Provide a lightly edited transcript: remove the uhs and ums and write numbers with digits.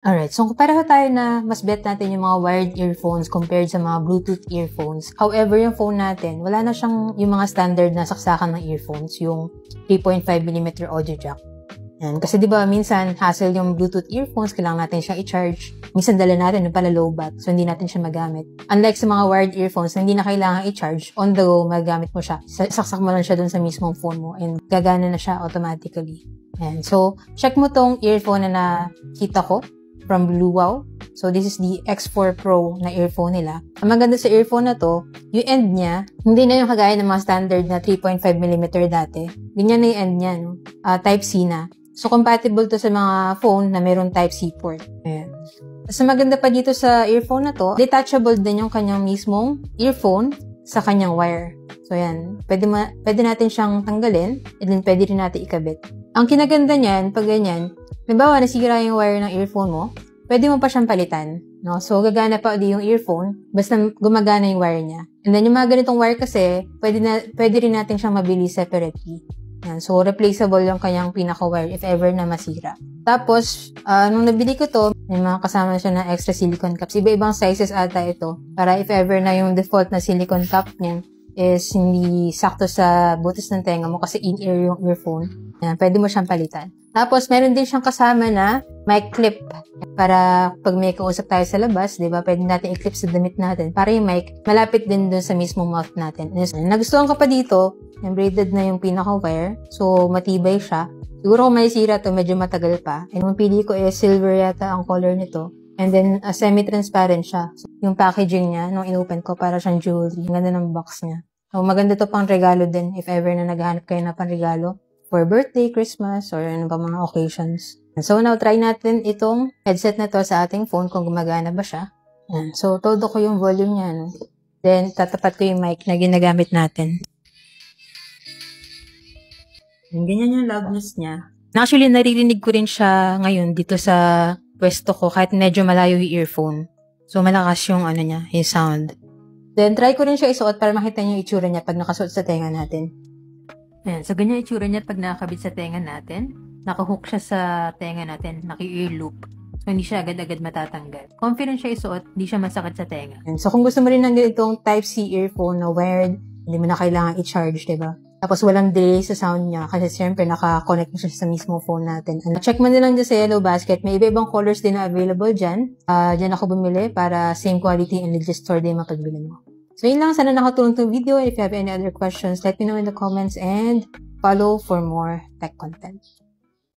Alright, so pareho tayo na mas bet natin yung mga wired earphones compared sa mga Bluetooth earphones. However, yung phone natin, wala na siyang yung mga standard na saksakan ng earphones, yung 3.5mm audio jack. Yan. Kasi diba, minsan, hassle yung Bluetooth earphones, kailangan natin siyang i-charge. Minsan dala natin, yung pala low bat, so hindi natin siya magamit. Unlike sa mga wired earphones, hindi na kailangan i-charge, on the go, magamit mo siya. Saksak mo lang siya dun sa mismong phone mo, and gagana na siya automatically. Yan. So, check mo tong earphone na nakita ko from Blue Wow. So, this is the X4 Pro na earphone nila. Ang maganda sa earphone na to, yung end niya, hindi na yung kagaya ng mga standard na 3.5mm dati. Ganyan na yung end niya, no? Type-C na. So, compatible to sa mga phone na mayroong Type-C port. Ayan. So, maganda pa dito sa earphone na to, detachable din yung kanyang mismong earphone sa kanyang wire. So, yan. Pwede natin siyang tanggalin, and then pwede rin natin ikabit. Ang kinaganda niyan, pag ganyan, halimbawa, nasira yung wire ng earphone mo, pwede mo pa siyang palitan, no? So, gagana pa ulit yung earphone, basta gumagana yung wire niya. And then, yung mga ganitong wire kasi, pwede rin natin siyang mabili separately. Yan. So, replaceable yung kanyang pinaka-wire if ever na masira. Tapos, nung nabili ko to, may mga kasama siya na extra silicone caps. Iba-ibang sizes ata ito, para if ever na yung default na silicone cap niya is hindi sakto sa butas ng tenga mo kasi in-ear yung earphone. Yan, pwede mo siyang palitan. Tapos, meron din siyang kasama na mic clip para pag may kausap tayo sa labas, di ba, pwede natin i-clip sa damit natin para yung mic malapit din dun sa mismong mouth natin. Nagustuhan ko pa dito, yung braided na yung pinaka-wire, so matibay siya. Siguro kung may sira to, medyo matagal pa. And yung pili ko is silver yata ang color nito. And then, semi-transparent siya. So, yung packaging niya, nung inopen ko, para siyang jewelry. Ang ganda ng box niya. So, maganda to pang regalo din if ever na naghahanap kayo na pang regalo for birthday, Christmas, or ano ba mga occasions. So, now, try natin itong headset na to sa ating phone kung gumagana ba siya. Yan. So, todo ko yung volume niya, no? Then, tatapat ko yung mic na ginagamit natin. Yan, ganyan yung loudness niya. Actually, naririnig ko rin siya ngayon dito sa pwesto ko kahit medyo malayo yung earphone. So, malakas yung ano niya, yung sound. Then, try ko rin siya isuot para makita niyo yung itsura niya pag nakasuot sa tenga natin. Ayan, so ganyan yung itsura niya pag nakakabit sa tenga natin. Nakahook siya sa tenga natin, naki-ear loop. So, hindi siya agad-agad matatanggal. Confident siya isuot, hindi siya masakit sa tenga. Ayan, so, kung gusto mo rin ng ganitong Type-C earphone na wired, hindi mo na kailangan i-charge, diba? Tapos, walang delay sa sound niya kasi siyempre naka-connect na siya sa mismo phone natin. And check mo na lang dyan sa Yellow Basket. May iba-ibang colors din na available dyan. Dyan ako bumili para same quality and legit store din mapagbili mo. So, yun lang. Sana nakatulong itong video. If you have any other questions, let me know in the comments and follow for more tech content.